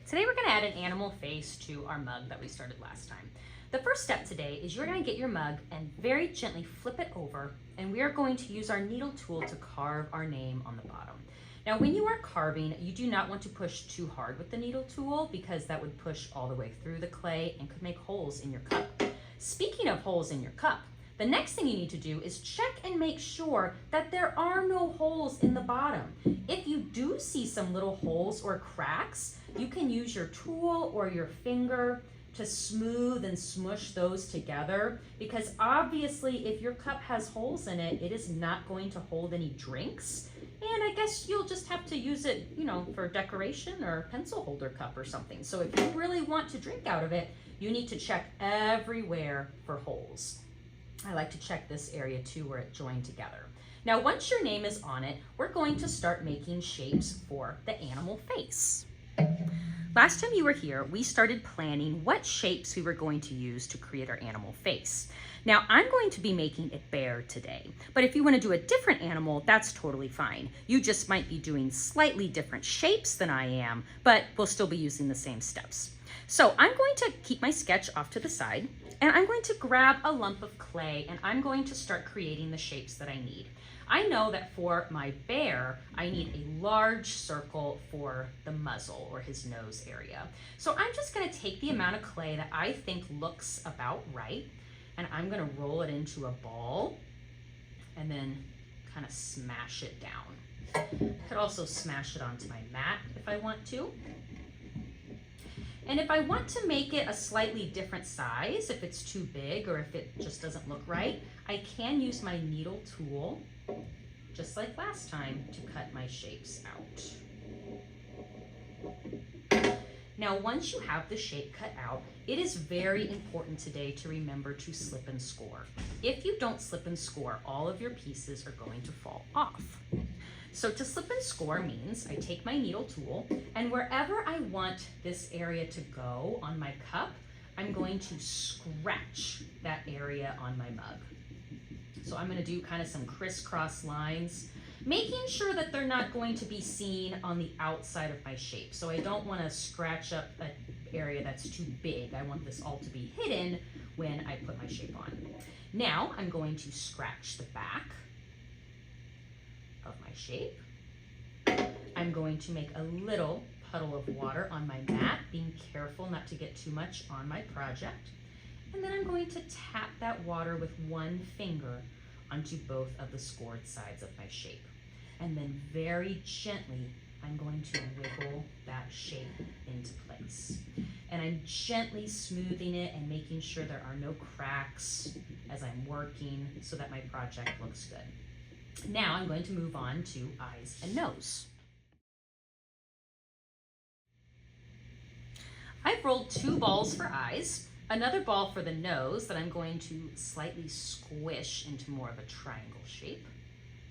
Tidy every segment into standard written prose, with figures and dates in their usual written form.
Today we're going to add an animal face to our mug that we started last time. The first step today is you're going to get your mug and very gently flip it over, and we are going to use our needle tool to carve our name on the bottom. Now when you are carving, you do not want to push too hard with the needle tool because that would push all the way through the clay and could make holes in your cup. Speaking of holes in your cup, the next thing you need to do is check and make sure that there are no holes in the bottom. If you do see some little holes or cracks, you can use your tool or your finger to smooth and smush those together, because obviously if your cup has holes in it, it is not going to hold any drinks. And I guess you'll just have to use it, for decoration or a pencil holder cup or something. So if you really want to drink out of it, you need to check everywhere for holes. I like to check this area too where it joined together. Now once your name is on it, we're going to start making shapes for the animal face. Last time you were here, we started planning what shapes we were going to use to create our animal face. Now I'm going to be making a bear today, but if you want to do a different animal, that's totally fine. You just might be doing slightly different shapes than I am, but we'll still be using the same steps. So I'm going to keep my sketch off to the side, and I'm going to grab a lump of clay and I'm going to start creating the shapes that I need. I know that for my bear, I need a large circle for the muzzle or his nose area. So I'm just going to take the amount of clay that I think looks about right, and I'm going to roll it into a ball and then kind of smash it down. I could also smash it onto my mat if I want to. And if I want to make it a slightly different size, if it's too big or if it just doesn't look right, I can use my needle tool, just like last time, to cut my shapes out. Now, once you have the shape cut out, it is very important today to remember to slip and score. If you don't slip and score, all of your pieces are going to fall off. So to slip and score means I take my needle tool, and wherever I want this area to go on my cup, I'm going to scratch that area on my mug. So I'm going to do kind of some crisscross lines, making sure that they're not going to be seen on the outside of my shape. So I don't want to scratch up an area that's too big. I want this all to be hidden when I put my shape on. Now I'm going to scratch the back of my shape. I'm going to make a little puddle of water on my mat, being careful not to get too much on my project. And then I'm going to tap that water with one finger onto both of the scored sides of my shape. And then very gently, I'm going to wiggle that shape into place. And I'm gently smoothing it and making sure there are no cracks as I'm working so that my project looks good. Now I'm going to move on to eyes and nose. I've rolled 2 balls for eyes, another ball for the nose that I'm going to slightly squish into more of a triangle shape.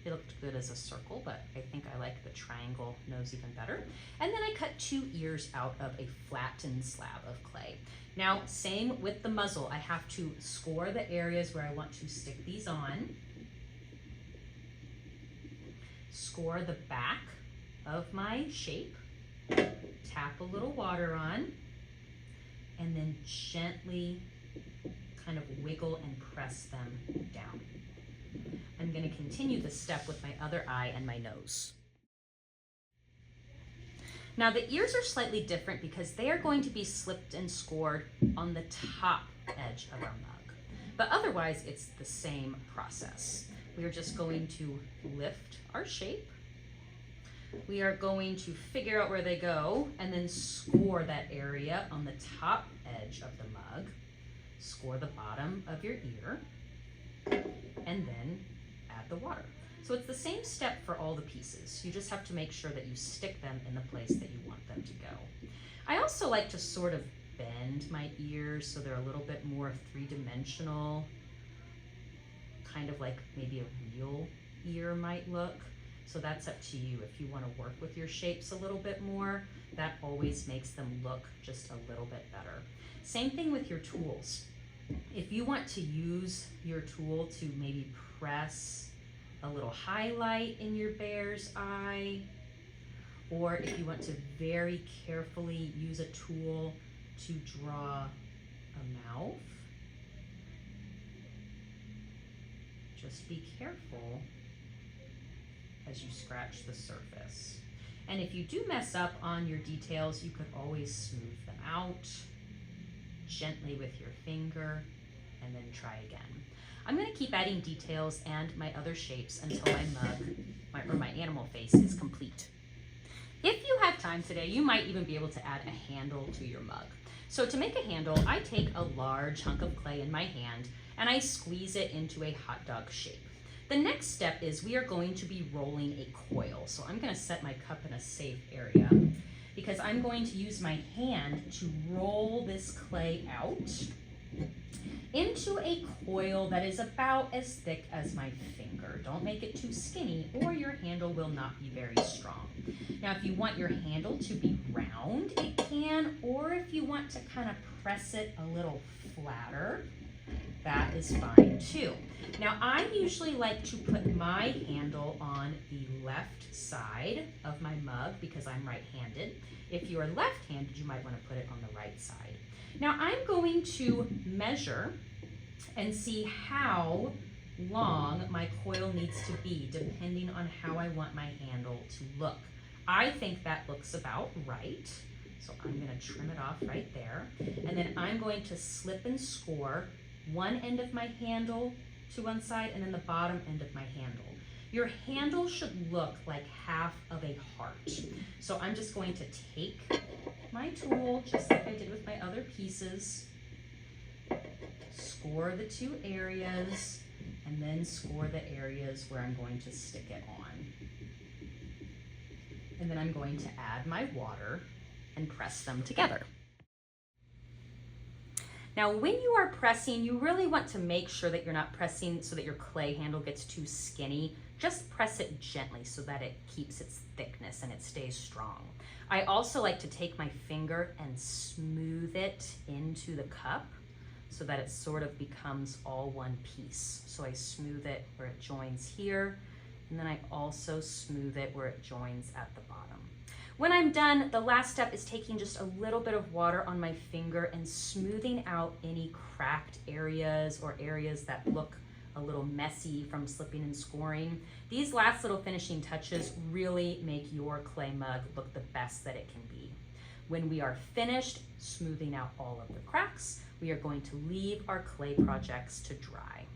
It looked good as a circle, but I think I like the triangle nose even better. And then I cut 2 ears out of a flattened slab of clay. Now, same with the muzzle. I have to score the areas where I want to stick these on. Score the back of my shape, tap a little water on, and then gently kind of wiggle and press them down. I'm going to continue this step with my other eye and my nose. Now the ears are slightly different because they are going to be slipped and scored on the top edge of our mug, but otherwise it's the same process. We are just going to lift our shape. We are going to figure out where they go and then score that area on the top edge of the mug. Score the bottom of your ear and then add the water. So it's the same step for all the pieces. You just have to make sure that you stick them in the place that you want them to go. I also like to sort of bend my ears so they're a little bit more three-dimensional, kind of like maybe a real ear might look. So that's up to you. If you want to work with your shapes a little bit more, that always makes them look just a little bit better. Same thing with your tools. If you want to use your tool to maybe press a little highlight in your bear's eye, or if you want to very carefully use a tool to draw a mouth, just be careful as you scratch the surface. And if you do mess up on your details, you could always smooth them out gently with your finger and then try again. I'm going to keep adding details and my other shapes until my mug, or my animal face, is complete. If you have time today, you might even be able to add a handle to your mug. So to make a handle, I take a large hunk of clay in my hand and I squeeze it into a hot dog shape. The next step is we are going to be rolling a coil. So I'm going to set my cup in a safe area because I'm going to use my hand to roll this clay out into a coil that is about as thick as my finger. Don't make it too skinny or your handle will not be very strong. Now, if you want your handle to be round, it can, or if you want to kind of press it a little flatter, that is fine too. Now, I usually like to put my handle on the left side of my mug because I'm right-handed. If you are left-handed, you might want to put it on the right side. Now, I'm going to measure and see how long my coil needs to be depending on how I want my handle to look. I think that looks about right. So I'm going to trim it off right there. And then I'm going to slip and score one end of my handle to one side and then the bottom end of my handle. Your handle should look like half of a heart. So I'm just going to take my tool, just like I did with my other pieces, score the two areas, and then score the areas where I'm going to stick it on. And then I'm going to add my water and press them together. Now, when you are pressing, you really want to make sure that you're not pressing so that your clay handle gets too skinny. Just press it gently so that it keeps its thickness and it stays strong. I also like to take my finger and smooth it into the cup so that it sort of becomes all one piece. So I smooth it where it joins here, and then I also smooth it where it joins at the bottom. When I'm done, the last step is taking just a little bit of water on my finger and smoothing out any cracked areas or areas that look a little messy from slipping and scoring. These last little finishing touches really make your clay mug look the best that it can be. When we are finished smoothing out all of the cracks, we are going to leave our clay projects to dry.